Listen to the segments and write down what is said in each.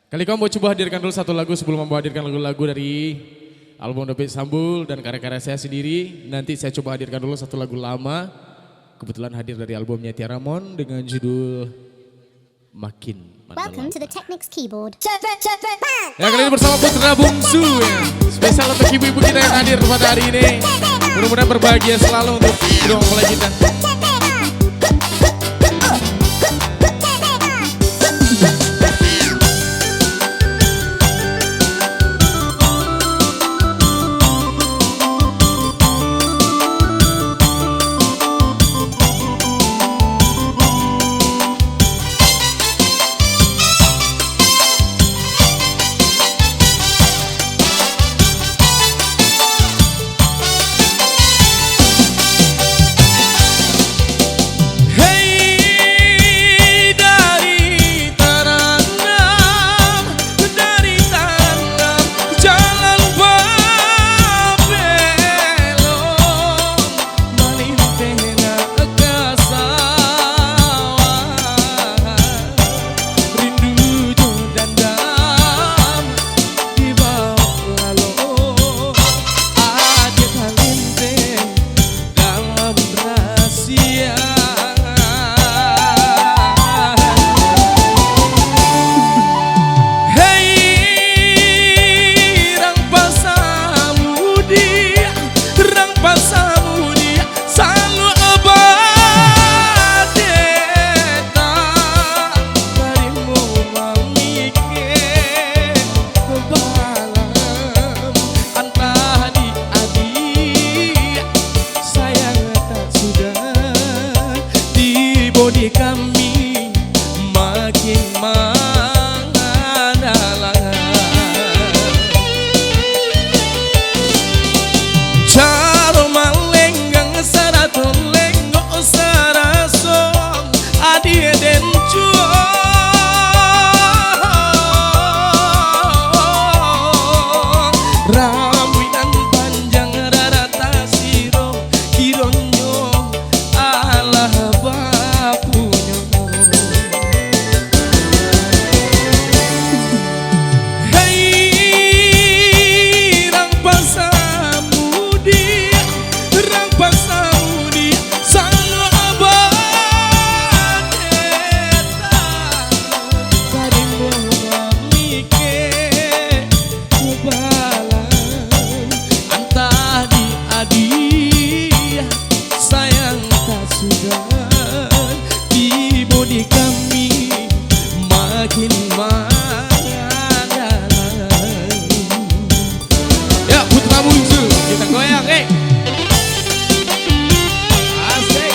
Kali kamu mau coba hadirkan dulu satu lagu sebelum membawadirkan lagu-lagu dari album David Sambul dan karya-karya saya sendiri. Nanti saya coba hadirkan dulu satu lagu lama. Kebetulan hadir dari albumnya Tiara Mon dengan judul Makin Mendalam. Welcome to the Technics keyboard. Ya, kali ini bersama Putra Bungsu ya. Spesial untuk ibu-ibu kita yang hadir pada hari ini. Mudah-mudahan berbahagia selalu untuk kedua mempelai kita. Di kami makin mendalam. Caro malenggang saraton lenggo sarasong adie den cuo rambutan panjang rarata siro kironyo Allah di kami makin mendalam. Ya, Putra Bungsu, kita goyang, asik.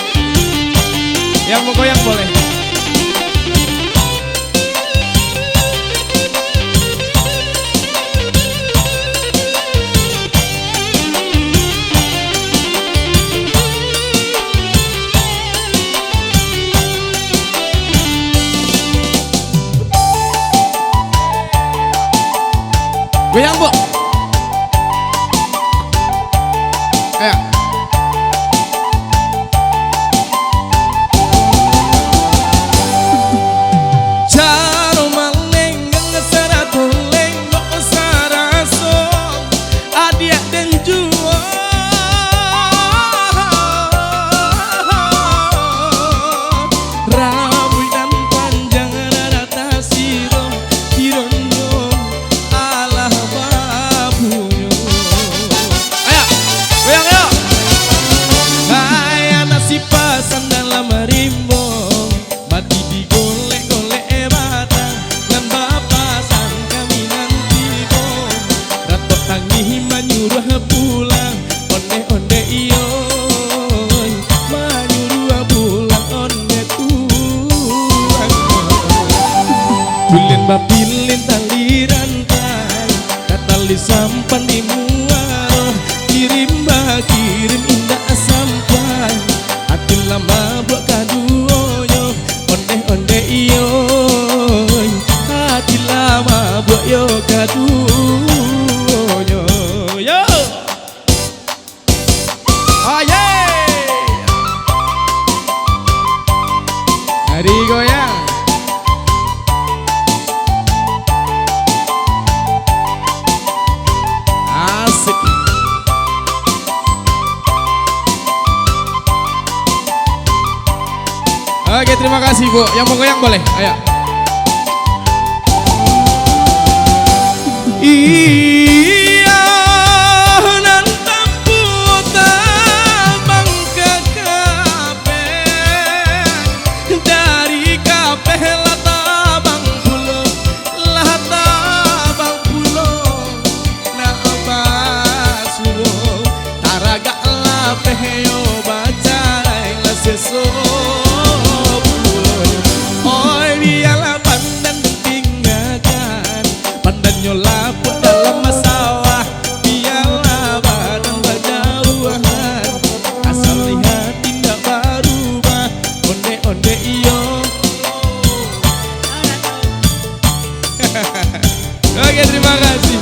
Yang mau goyang boleh. Goyang, Bu. Ya. Caro malenggang sarato lenggo saraso adia den juo rambutan panjang rata siro kironyo Allah babuyo. Ayo, goyang yuk. Kayak nasi pasan dalam rimbo mati digolek-golek batang lan bapasan kami nanti bom ratok tangi menyuruh pulang onde-onde iyo menyuruh pulang onde tuang bulen bapilin tali rantai katali sampan di muaro kirim indah sampai hati lama buat kaduoyo onde iyo hati lama buat yo kaduoyo yo Aye. Mari goyang. terima kasih Bu. Yang mau goyang boleh, ayo. Iya nan tampu tabang ke kabeh dari kabeh lah tabang pulo na basulo taraga labeh yo bacai la seso oi biarlah pandan tinggalkan pandan nyolap dalam masalah biarlah badan berjauhan asal lihat tidak berubah onde iyo. Oke, terima kasih.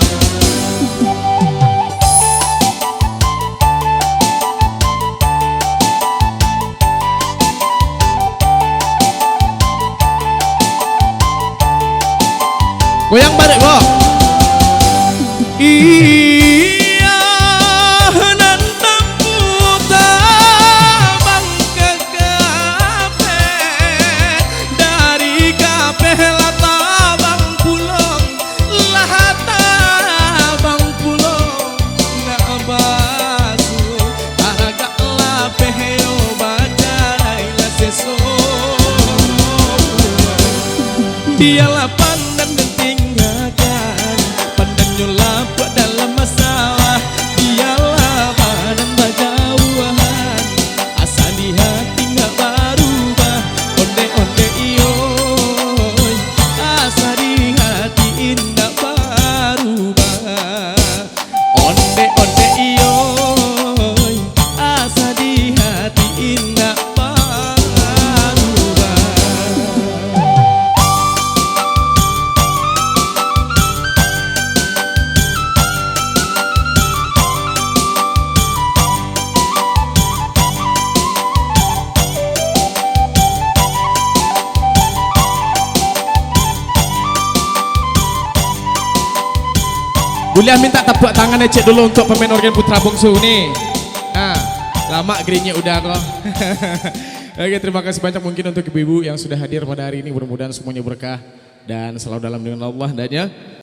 Goyang balik, Bu. Iya nan tampu tabang ke kabeh dari kabeh lah tabang pulau na basu taraga labeh yo bacai la seso biarlah pandan dan tinggalkan pandan nyolap dalam masalah biarlah badan berjauhan asal di hati nggak berubah onde iyo asal di hati nggak berubah onde iyo asal di hati nggak berubah. Boleh minta tepuk tangan cek dulu untuk pemain organ putra bungsu nih. Nah, lama gerinya udah kok. Oke, terima kasih banyak mungkin untuk ibu-ibu yang sudah hadir pada hari ini. Mudah-mudahan semuanya berkah dan selalu dalam lindungan Allah.